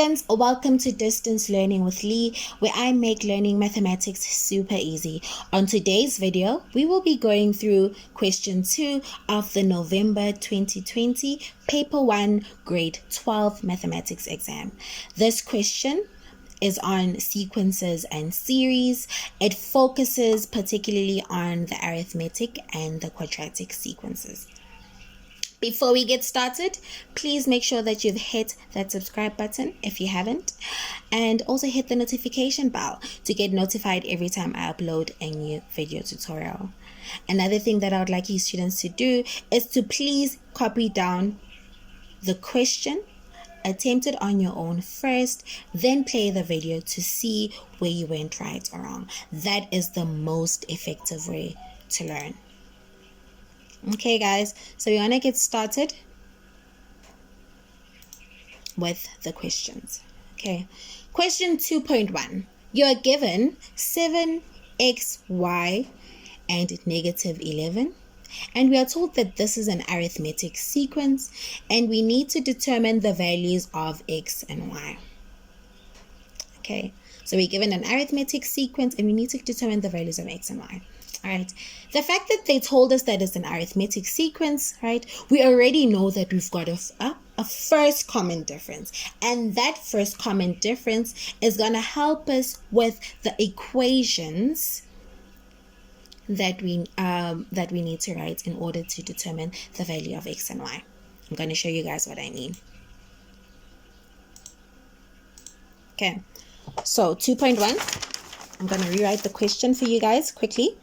students, welcome to Distance Learning with Lee, where I make learning mathematics super easy. On today's video, we will be going through question 2 of the November 2020 Paper 1 Grade 12 Mathematics exam. This question is on sequences and series. It focuses particularly on the arithmetic and the quadratic sequences. Before we get started, please make sure that you've hit that subscribe button if you haven't, and also hit the notification bell to get notified every time I upload a new video tutorial. Another thing that I would like you students to do is to please copy down the question, attempt it on your own first, then play the video to see where you went right or wrong. That is the most effective way to learn. Okay guys, so we want to get started with the questions. Okay, question 2.1. You are given 7xy and negative 11, and we are told that this is an arithmetic sequence and we need to determine the values of x and y. Okay, so we're given an arithmetic sequence and we need to determine the values of x and y. All right, the fact that they told us that it's an arithmetic sequence, right, we already know that we've got a first common difference, and that first common difference is going to help us with the equations that we need to write in order to determine the value of x and y. I'm going to show you guys what I mean. Okay, so 2.1, I'm going to rewrite the question for you guys quickly.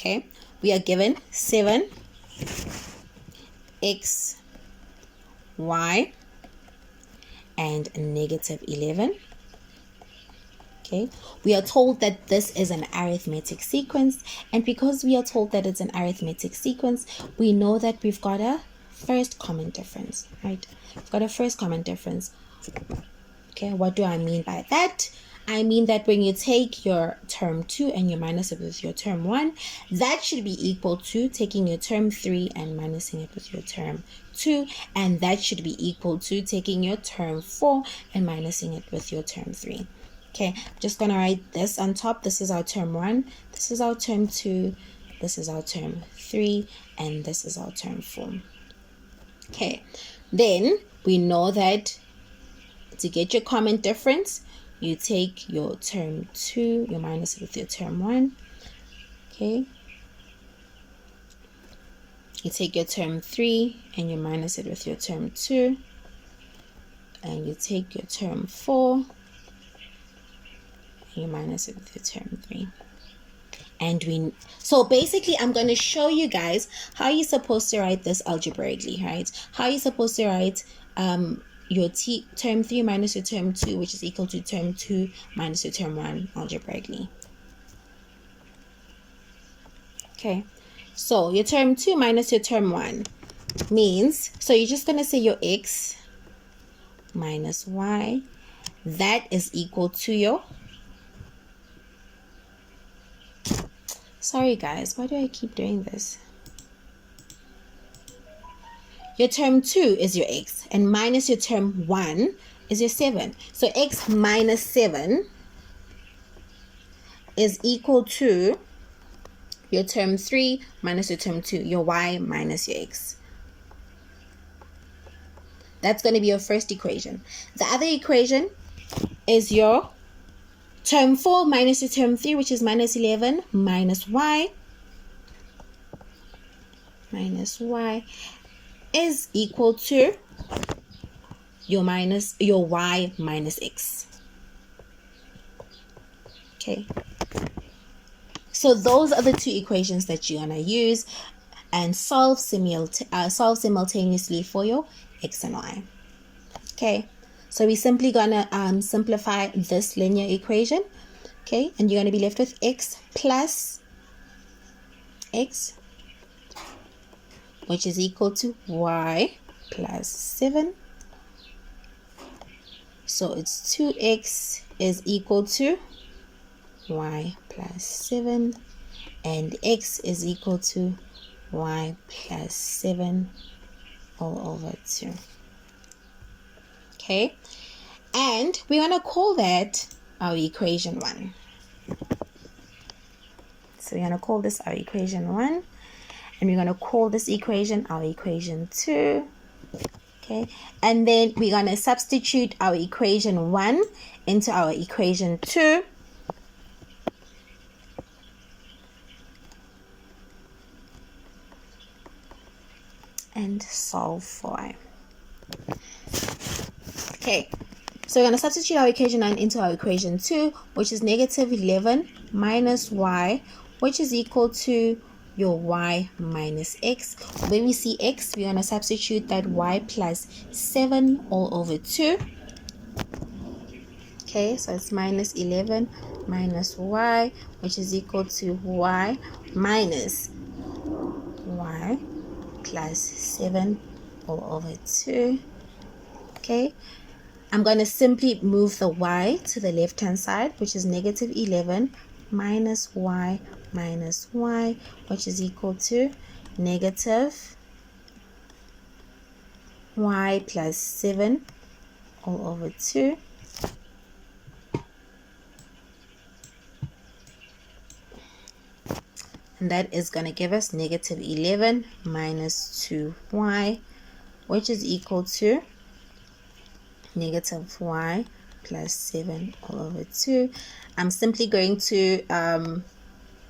Okay, we are given 7 x, y, and negative 11. Okay, we are told that this is an arithmetic sequence, and because we are told that it's an arithmetic sequence, we know that we've got a first common difference, right? We've got a first common difference. Okay, what do I mean by that? I mean that when you take your term 2 and you minus it with your term 1, that should be equal to taking your term 3 and minusing it with your term 2, and that should be equal to taking your term 4 and minusing it with your term 3. Okay, I'm just going to write this on top. This is our term 1, this is our term 2, this is our term 3, and this is our term 4. Okay, then we know that to get your common difference, you take your term 2, you minus it with your term 1. Okay. You take your term 3 and you minus it with your term 2. And you take your term 4 and you minus it with your term 3. And so basically I'm going to show you guys how you're supposed to write this algebraically, right? How you're supposed to write your term 3 minus your term 2, which is equal to term 2 minus your term 1 algebraically. Okay, so your term 2 minus your term 1 means, so you're just going to say your x minus y, that is equal to your, sorry guys, why do I keep doing this? Your term 2 is your x, and minus your term 1 is your 7. So x minus 7 is equal to your term 3 minus your term 2, your y minus your x. That's going to be your first equation. The other equation is your term 4 minus your term 3, which is minus 11, minus y is equal to your y minus x. Okay, so those are the two equations that you're gonna use and solve simultaneously for your x and y. Okay, so we're simply gonna simplify this linear equation. Okay, and you're gonna be left with x plus x, which is equal to y plus 7. So it's 2x is equal to y plus 7, and x is equal to y plus 7 all over 2. Okay, and we're going to call that our equation 1. So we're going to call this our equation 1, and we're going to call this equation our equation 2. Okay, and then we're going to substitute our equation 1 into our equation 2. And solve for y. Okay, so we're going to substitute our equation 9 into our equation 2, which is negative 11 minus y, which is equal to your y minus x. When we see x, we're going to substitute that y plus 7 all over 2. Okay, so it's minus 11 minus y, which is equal to y minus y plus 7 all over 2. Okay, I'm going to simply move the y to the left hand side, which is negative 11 minus y, which is equal to negative y plus 7 all over 2. And that is going to give us negative 11 minus 2y, which is equal to negative y plus 7 all over 2. I'm simply going to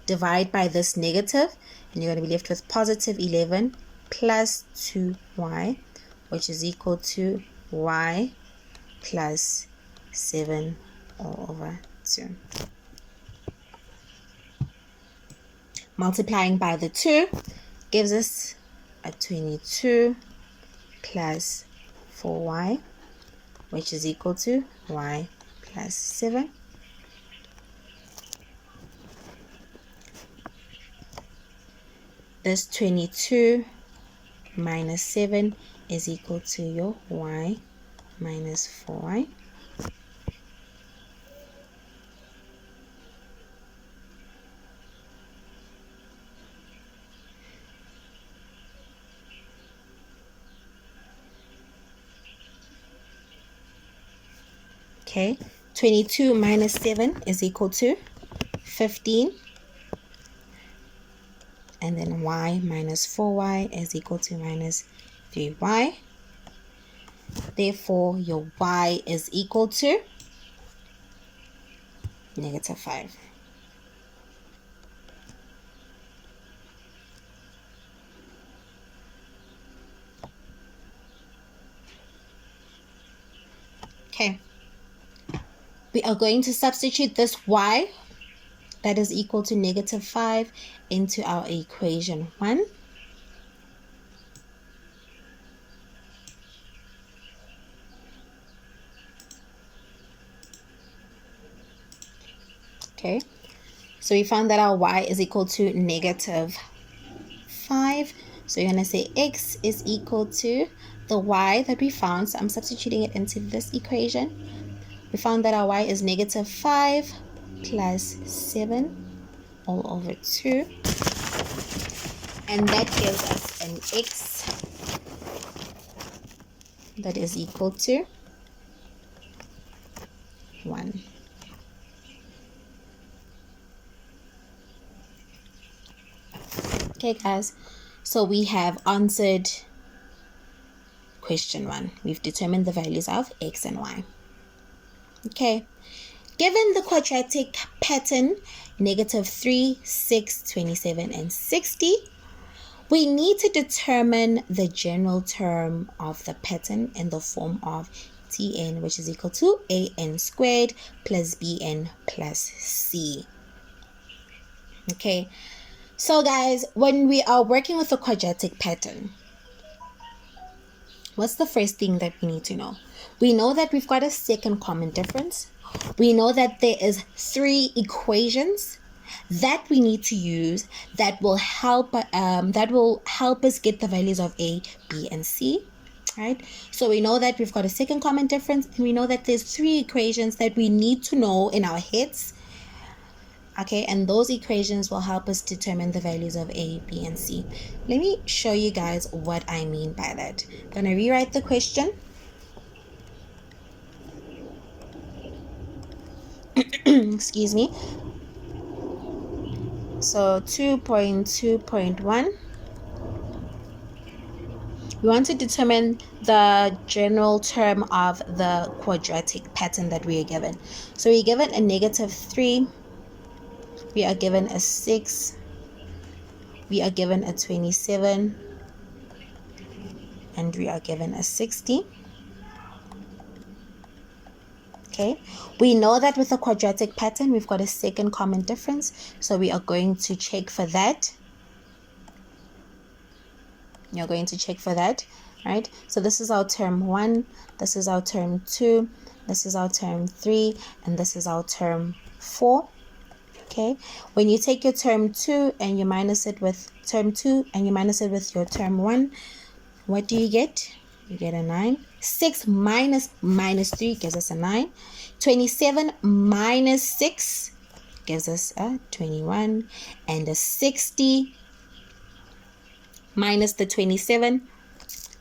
divide by this negative, and you're going to be left with positive 11 plus 2y, which is equal to y plus 7 all over 2. Multiplying by the 2 gives us a 22 plus 4y, which is equal to y plus 7. This 22 minus 7 is equal to your y minus 4y. Okay, 22 minus 7 is equal to 15. And then y minus 4y is equal to minus 3y. Therefore, your y is equal to negative 5. Okay. We are going to substitute this y that is equal to negative 5 into our equation 1. Okay, so we found that our y is equal to negative 5. So you're going to say x is equal to the y that we found. So I'm substituting it into this equation. We found that our y is negative 5 plus 7 all over 2. And that gives us an x that is equal to 1. Okay, guys, so we have answered question 1. We've determined the values of x and y. Okay, given the quadratic pattern negative 3, 6, 27, and 60, we need to determine the general term of the pattern in the form of Tn, which is equal to an squared plus bn plus c. Okay, so guys, when we are working with a quadratic pattern, what's the first thing that we need to know? We know that we've got a second common difference. We know that there is 3 equations that we need to use that will help us get the values of a, b, and c. Right? So we know that we've got a second common difference, and we know that there's 3 equations that we need to know in our heads Okay, and those equations will help us determine the values of A, B, and C. Let me show you guys what I mean by that. I'm going to rewrite the question. Excuse me. So 2.2.1. We want to determine the general term of the quadratic pattern that we are given. So we're given a -3, we are given a 6, we are given a 27, and we are given a 60. Okay, we know that with a quadratic pattern, we've got a second common difference. So we are going to check for that. You're going to check for that, right? So this is our term 1, this is our term 2, this is our term 3, and this is our term 4. Okay, when you take your term 2 and you minus it with term 2 and you minus it with your term 1, what do you get? You get a 9. 6 minus 3 gives us a 9. 27 minus 6 gives us a 21. And a 60 minus the 27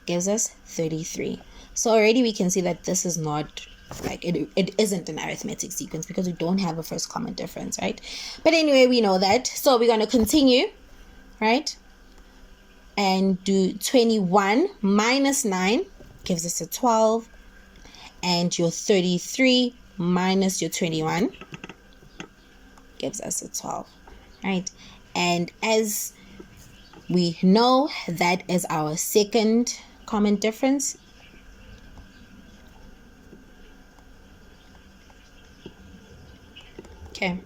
gives us 33. So already we can see that this is not like it isn't an arithmetic sequence because we don't have a first common difference, right? But anyway, we know that. So we're going to continue, right? And do 21 minus 9 gives us a 12. And your 33 minus your 21 gives us a 12, right? And as we know, that is our second common difference. Okay.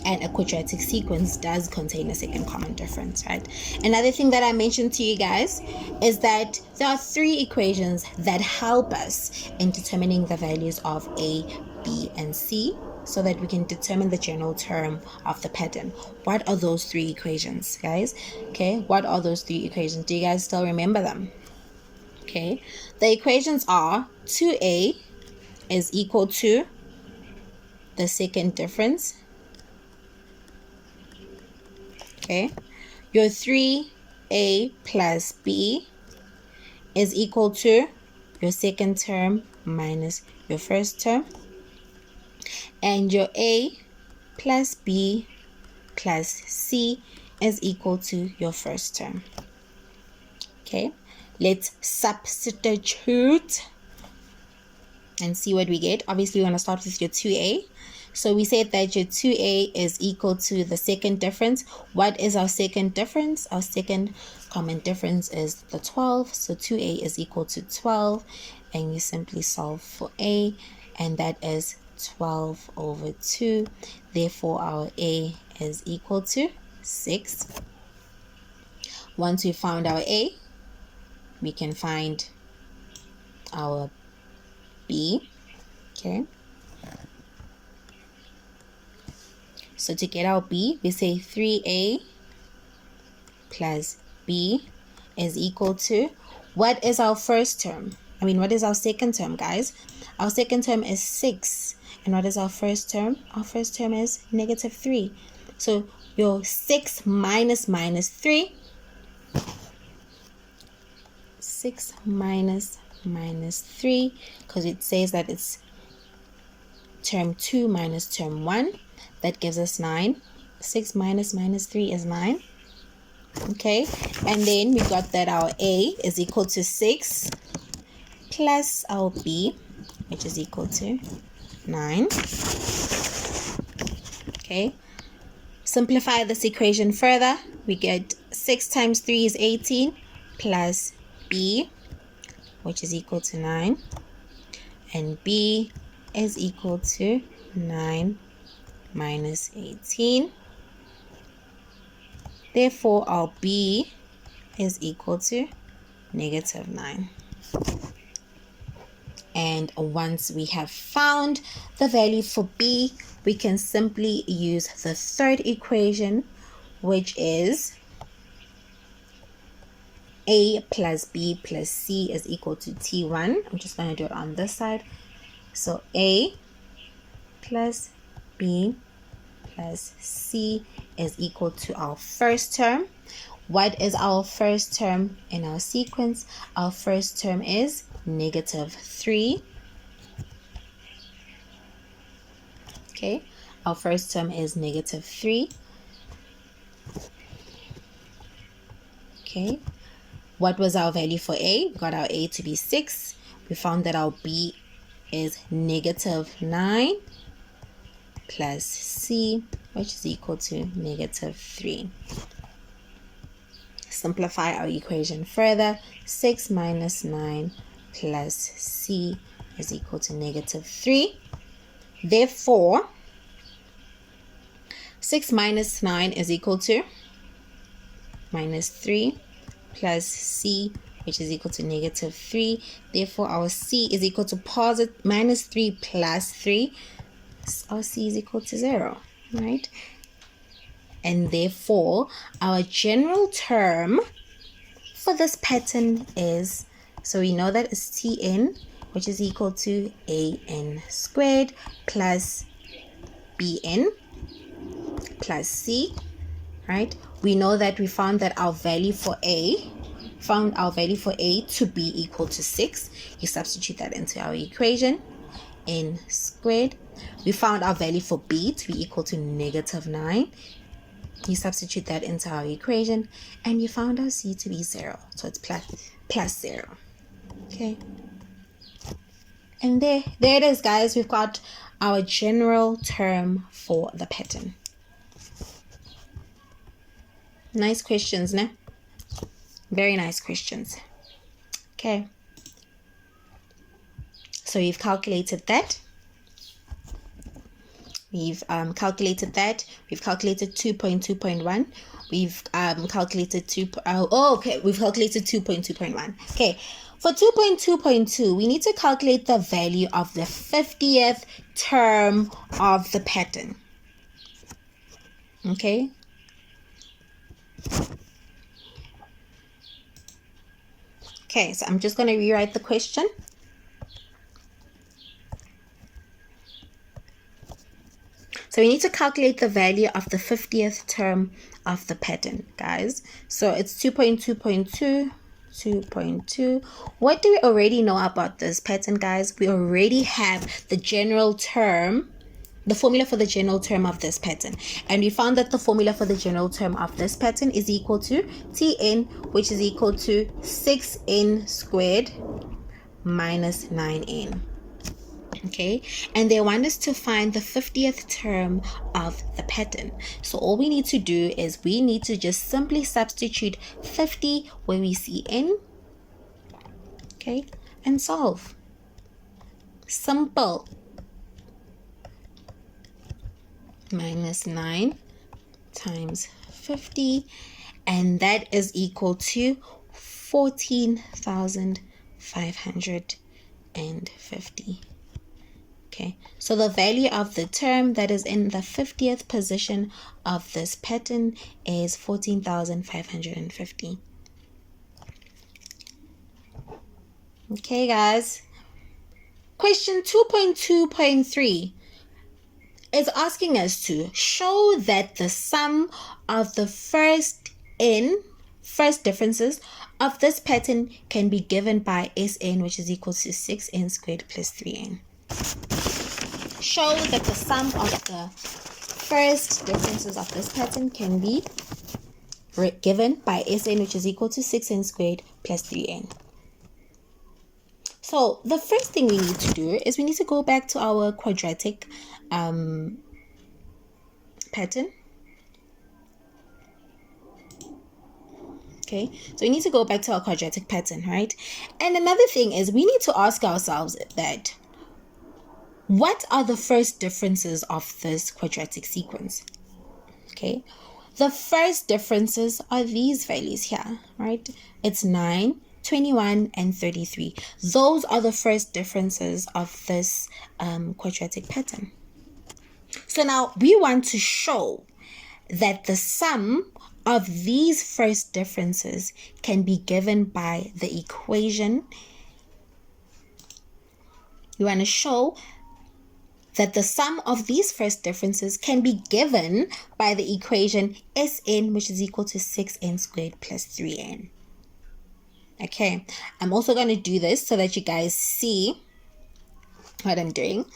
And a quadratic sequence does contain a second common difference, right? Another thing that I mentioned to you guys is that there are 3 equations that help us in determining the values of A, B, and C so that we can determine the general term of the pattern. What are those 3 equations, guys? Okay, what are those 3 equations? Do you guys still remember them? Okay, the equations are 2A is equal to the second difference. Okay, your 3A plus B is equal to your second term minus your first term. And your A plus B plus C is equal to your first term. Okay, let's substitute and see what we get. Obviously, we're going to start with your 2A. So we said that your 2A is equal to the second difference. What is our second difference? Our second common difference is the 12. So 2A is equal to 12. And you simply solve for A. And that is 12 over 2. Therefore, our A is equal to 6. Once we found our A, we can find our B. Okay. So to get our B, we say 3A plus B is equal to, what is our first term? What is our second term, guys? Our second term is 6. And what is our first term? Our first term is -3. So your 6 minus 3. 6 minus 3, because it says that it's term 2 minus term 1. That gives us 9. 6 minus 3 is 9. Okay, and then we got that our A is equal to 6 plus our B, which is equal to 9. Okay, simplify this equation further. We get 6 times 3 is 18 plus B, which is equal to 9. And B is equal to 9 minus 18. Therefore, our B is equal to -9. And once we have found the value for B, we can simply use the third equation, which is A plus B plus C is equal to T1. I'm just going to do it on this side. So A plus b plus c is equal to our first term. What is our first term in our sequence? Our first term is -3. Okay, our first term is -3. Okay, what was our value for a? We got our a to be 6. We found that our b is -9 plus c, which is equal to -3. Simplify our equation further. 6 minus 9 plus c is equal to -3. Therefore, 6 minus 9 is equal to -3 plus c, which is equal to -3. Therefore, our c is equal to -3 plus 3. Our c is equal to 0, right? And therefore, our general term for this pattern is, so we know that it's Tn, which is equal to an squared plus bn plus c, right? We know that we found our value for a to be equal to 6. You substitute that into our equation, n squared. We found our value for b to be equal to -9. You substitute that into our equation, and you found our c to be 0. So it's plus 0. Okay. And there it is, guys. We've got our general term for the pattern. Nice questions, ne? Very nice questions. Okay. So we've calculated that. We've calculated 2.2.1. We've calculated we've calculated 2.2.1. Okay, for 2.2.2, we need to calculate the value of the 50th term of the pattern. Okay. Okay, so I'm just going to rewrite the question. So we need to calculate the value of the 50th term of the pattern, guys. So it's 2.2.2, 2.2. What do we already know about this pattern, guys? We already have the general term, the formula for the general term of this pattern. And we found that the formula for the general term of this pattern is equal to Tn, which is equal to 6n squared minus 9n. Okay, and they want us to find the 50th term of the pattern. So all we need to do is we need to just simply substitute 50 where we see n, okay, and solve. Simple. Minus 9 times 50, and that is equal to 14,550. Okay, so the value of the term that is in the 50th position of this pattern is 14,550. Okay, guys. Question 2.2.3 is asking us to show that the sum of the first differences of this pattern can be given by Sn, which is equal to 6n squared plus 3n. Show that the sum of the first differences of this pattern can be given by Sn, which is equal to 6n squared plus 3n. So the first thing we need to do is we need to go back to our quadratic pattern. Okay, so we need to go back to our quadratic pattern, right? And another thing is we need to ask ourselves that what are the first differences of this quadratic sequence? Okay, the first differences are these values here, right? It's 9, 21, and 33. Those are the first differences of this quadratic pattern. So now we want to show that the sum of these first differences can be given by the equation. We want to show that the sum of these first differences can be given by the equation Sn, which is equal to 6n squared plus 3n. Okay, I'm also going to do this so that you guys see what I'm doing.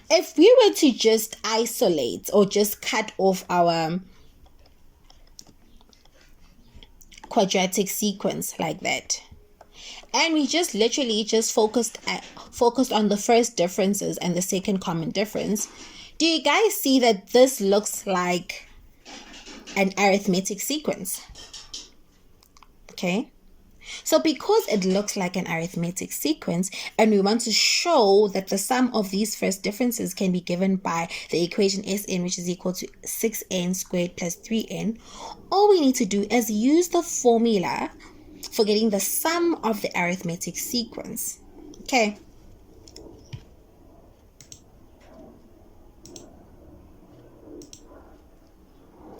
If we were to just isolate or just cut off our quadratic sequence like that, and we just literally just focused on the first differences and the second common difference, do you guys see that this looks like an arithmetic sequence? Okay, so because it looks like an arithmetic sequence and we want to show that the sum of these first differences can be given by the equation Sn, which is equal to 6n squared plus 3n, all we need to do is use the formula for getting the sum of the arithmetic sequence. Okay.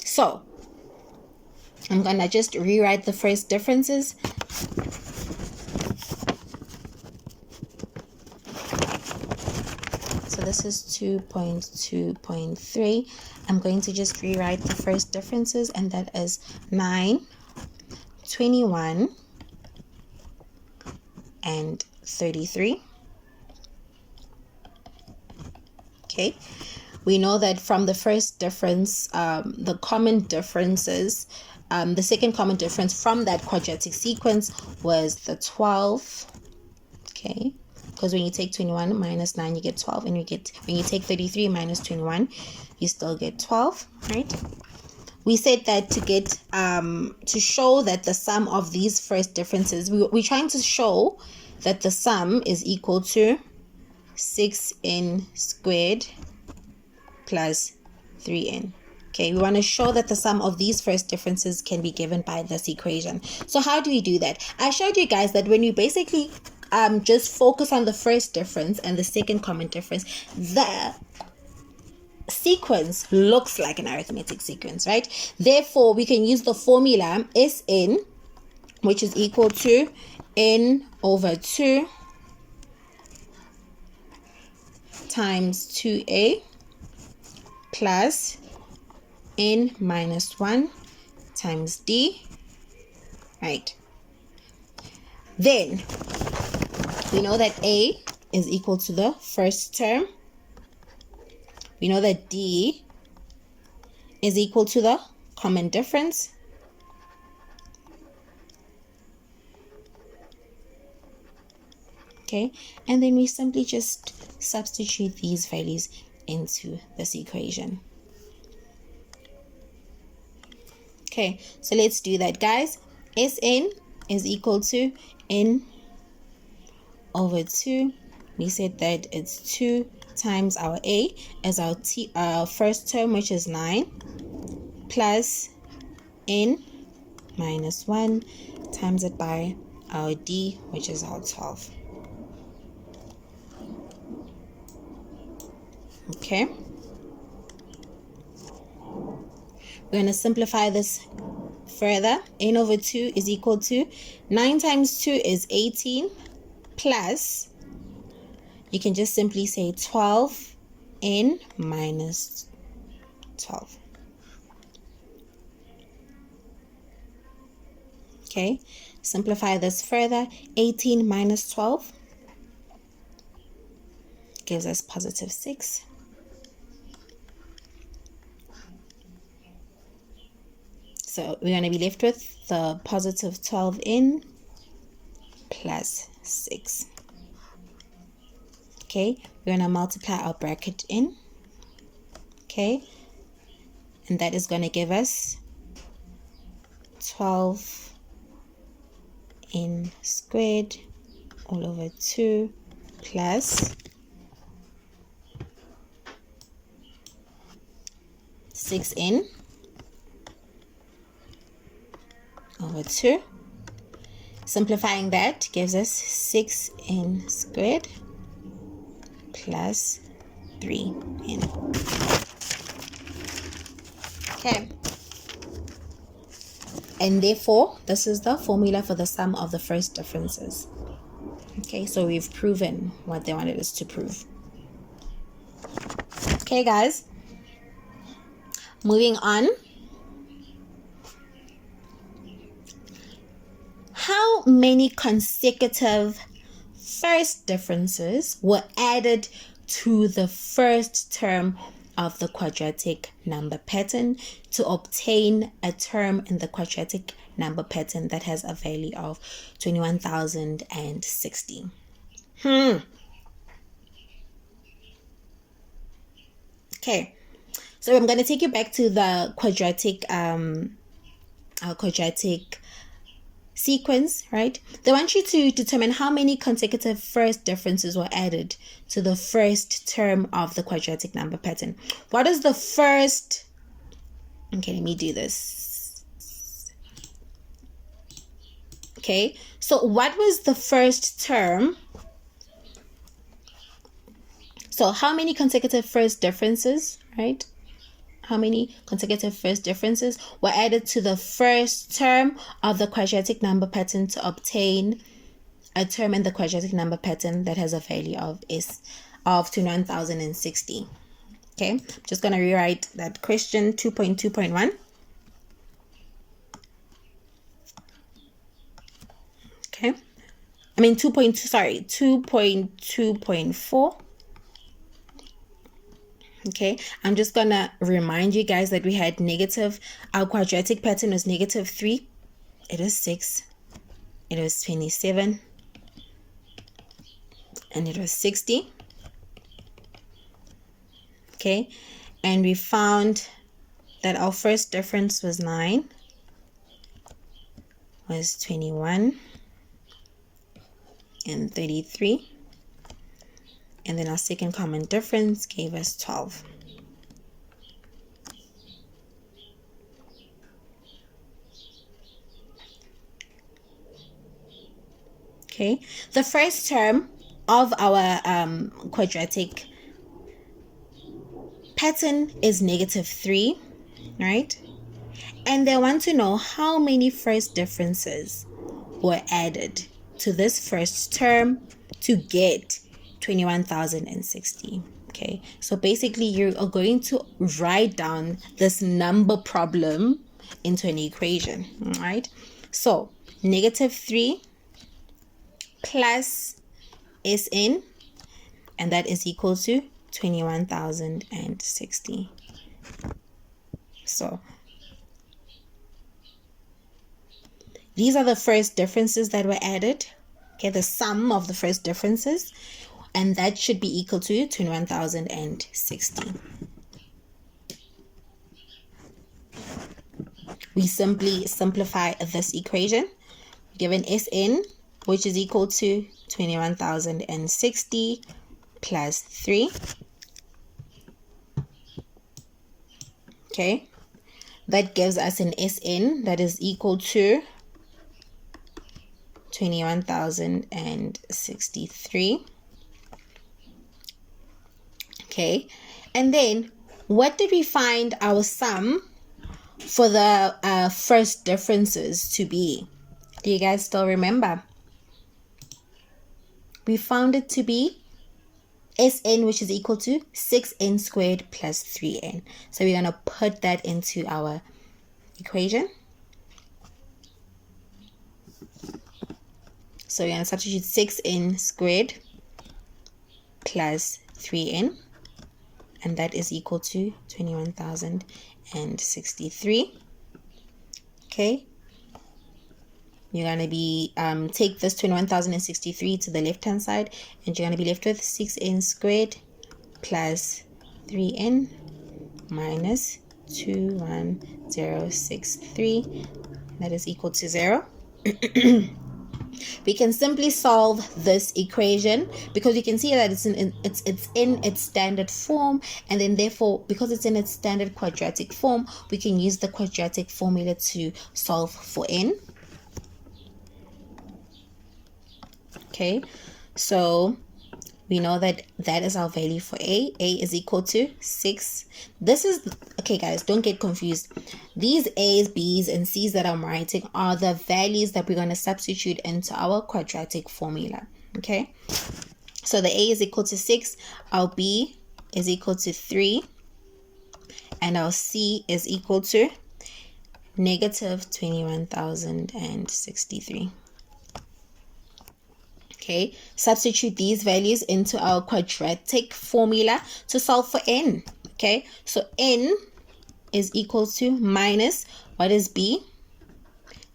So I'm gonna just rewrite the first differences. So this is 2.2.3. I'm going to just rewrite the first differences, and that is 9, 21, and 33. Okay, we know that from the first difference, the common differences, the second common difference from that quadratic sequence was the 12. Okay, because when you take 21 minus 9, you get 12, and when you take 33 minus 21, you still get 12, right? We said that to get to show that the sum of these first differences, we're trying to show that the sum is equal to 6n squared plus 3n. Okay, we want to show that the sum of these first differences can be given by this equation. So how do we do that? I showed you guys that when you basically just focus on the first difference and the second common difference, the sequence looks like an arithmetic sequence, right? Therefore, we can use the formula Sn, which is equal to n over 2 times 2a plus n minus 1 times d, right? Then we know that a is equal to the first term. We know that d is equal to the common difference. Okay, and then we simply just substitute these values into this equation. Okay, so let's do that, guys. Sn is equal to n over 2. We said that it's 2 times our a as our first term, which is 9, plus n minus 1 times it by our d, which is our 12. Okay, we're going to simplify this further. N over 2 is equal to 9 times 2 is 18, plus you can just simply say 12n minus 12. Okay, simplify this further. 18 minus 12 gives us positive 6. So we're going to be left with the positive 12n plus 6. Okay, we're going to multiply our bracket in. Okay, and that is going to give us 12n squared all over 2 plus 6n over 2. Simplifying that gives us 6n squared plus 3n. Okay. And therefore, this is the formula for the sum of the first differences. Okay, so we've proven what they wanted us to prove. Okay, guys. Moving on. How many consecutive first differences were added to the first term of the quadratic number pattern to obtain a term in the quadratic number pattern that has a value of 21,060? Okay, so I'm going to take you back to the quadratic our quadratic sequence, right? They want you to determine how many consecutive first differences were added to the first term of the quadratic number pattern. What is the first? Okay, let me do this. Okay, so what was the first term? So how many consecutive first differences, right? How many consecutive first differences were added to the first term of the quadratic number pattern to obtain a term in the quadratic number pattern that has a value of 21,060? Okay, I'm just going to rewrite that question 2.2.1. Okay, I mean 2.2.4. Okay, I'm just gonna remind you guys that we had negative, our quadratic pattern was -3, it was 6, it was 27, and it was 60. Okay, and we found that our first difference was 9, was 21, and 33. And then our second common difference gave us 12. Okay, the first term of our quadratic pattern is -3, right? And they want to know how many first differences were added to this first term to get 21,060. Okay, so basically you are going to write down this number problem into an equation. All right, so -3 plus Sn, and that is equal to 21,060. So these are the first differences that were added. Okay, the sum of the first differences, and that should be equal to 21,060. We simply simplify this equation, given Sn, which is equal to 21,060 plus 3. Okay, that gives us an Sn that is equal to 21,063. Okay, and then what did we find our sum for the first differences to be? Do you guys still remember? We found it to be Sn, which is equal to 6n squared plus 3n. So we're going to put that into our equation. So we're going to substitute 6n squared plus 3n, and that is equal to 21,063. Okay, you're going to be take this 21,063 to the left hand side, and you're going to be left with 6n squared plus 3n minus 21063. That is equal to 0. We can simply solve this equation because you can see that it's in its standard form, and then therefore because it's in its standard quadratic form, we can use the quadratic formula to solve for n. Okay, so we know that that is our value for a. A is equal to 6. This is, okay guys, don't get confused. These A's, B's, and C's that I'm writing are the values that we're going to substitute into our quadratic formula. Okay, so the A is equal to 6, our B is equal to 3, and our C is equal to negative 21,063. Okay, substitute these values into our quadratic formula to solve for n. Okay, so n is equal to minus, what is b?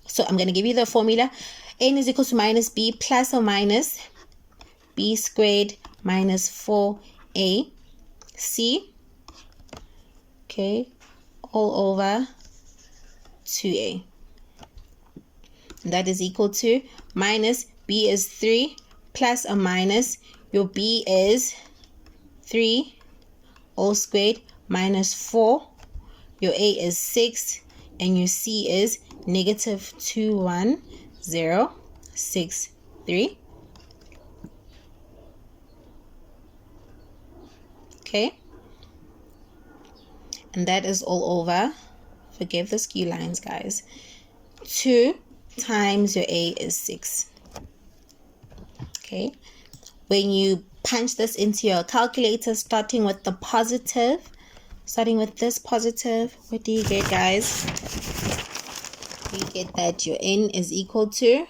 So I'm going to give you the formula. N is equal to minus b plus or minus b squared minus 4ac, okay, all over 2a. That is equal to minus b is 3 plus or minus your b is 3 all squared minus 4, your a is 6, and your c is negative 21063. Okay, and that is all over, forgive the skew lines guys, 2 times your a is 6. Okay, when you punch this into your calculator, starting with this positive, what do you get guys? You get that your n is equal to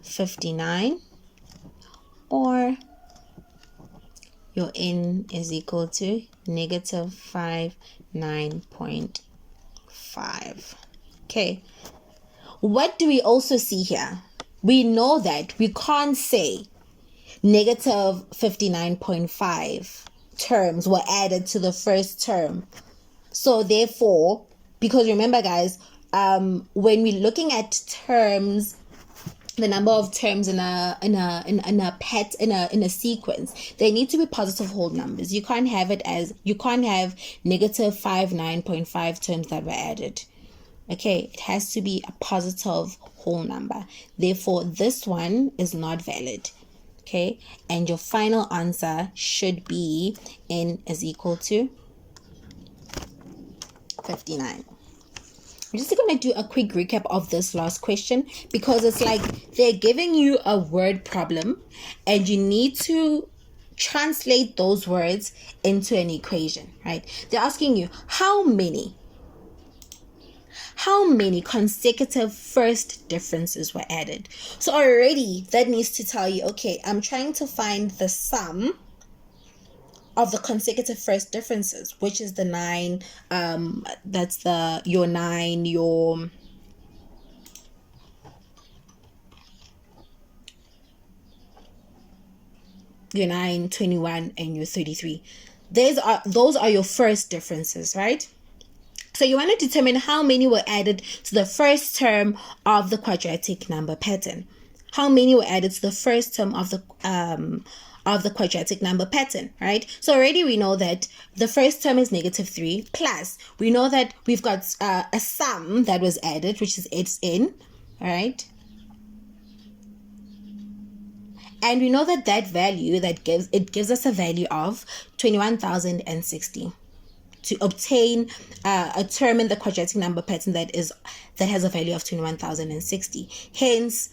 59, or your n is equal to negative 59.5. Okay, what do we also see here? We know that we can't say negative 59.5 terms were added to the first term. So therefore, because remember guys, when we're looking at terms, the number of terms in a sequence, they need to be positive whole numbers. You can't have negative 59.5 terms that were added. Okay, it has to be a positive whole number. Therefore, this one is not valid. Okay, and your final answer should be n is equal to 59. I'm just going to do a quick recap of this last question, because it's like they're giving you a word problem and you need to translate those words into an equation, right? They're asking you how many consecutive first differences were added. So already that needs to tell you, okay, I'm trying to find the sum of the consecutive first differences, which is the 9, that's your 9, your 9, 21, and your 33. Those are your first differences, right? So you want to determine how many were added to the first term of the quadratic number pattern. How many were added to the first term of the quadratic number pattern, right? So already we know that the first term is negative 3, plus we know that we've got a sum that was added, which is n, all right? And we know that value gives us a value of 21,060. To obtain a term in the quadratic number pattern that has a value of 21,060. Hence,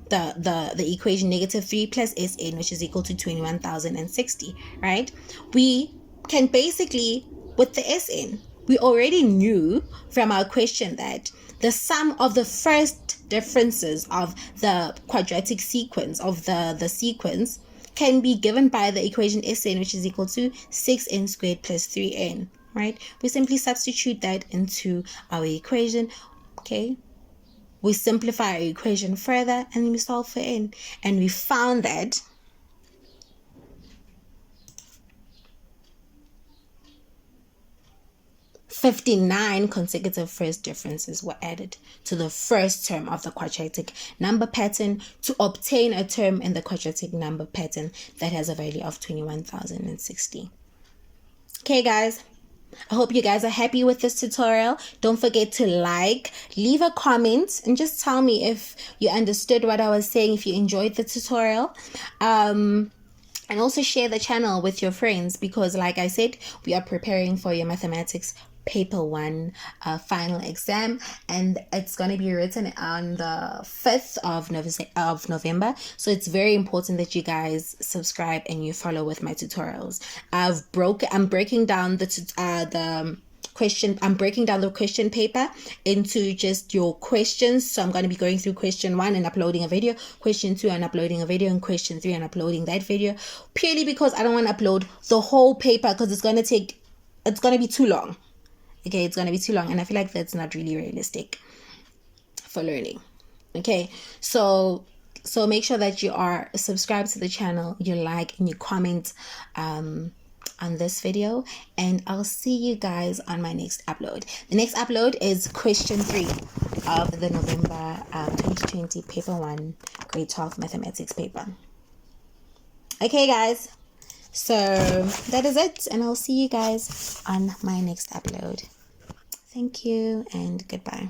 the equation negative 3 plus Sn, which is equal to 21,060, right? We can basically, with the Sn, we already knew from our question that the sum of the first differences of the quadratic sequence of the sequence can be given by the equation Sn, which is equal to 6n squared plus 3n, right? We simply substitute that into our equation. Okay, we simplify our equation further and we solve for n, and we found that "59 consecutive first differences were added to the first term of the quadratic number pattern to obtain a term in the quadratic number pattern that has a value of 21,060. Okay, guys. I hope you guys are happy with this tutorial. Don't forget to leave a comment, and just tell me if you understood what I was saying, if you enjoyed the tutorial. And also share the channel with your friends, because like I said, we are preparing for your mathematics paper 1 final exam, and it's going to be written on the 5th of November. So it's very important that you guys subscribe and you follow with my tutorials. I'm breaking down I'm breaking down the question paper into just your questions. So I'm going to be going through question 1 and uploading a video, question 2 and uploading a video, and question 3 and uploading that video, purely because I don't want to upload the whole paper, because it's going to be too long. Okay, it's going to be too long, and I feel like that's not really realistic for learning. Okay, so make sure that you are subscribed to the channel, you like and you comment on this video, and I'll see you guys on my next upload. The next upload is question 3 of the November 2020 paper 1 grade 12 mathematics paper. Okay guys, so that is it, and I'll see you guys on my next upload. Thank you and goodbye.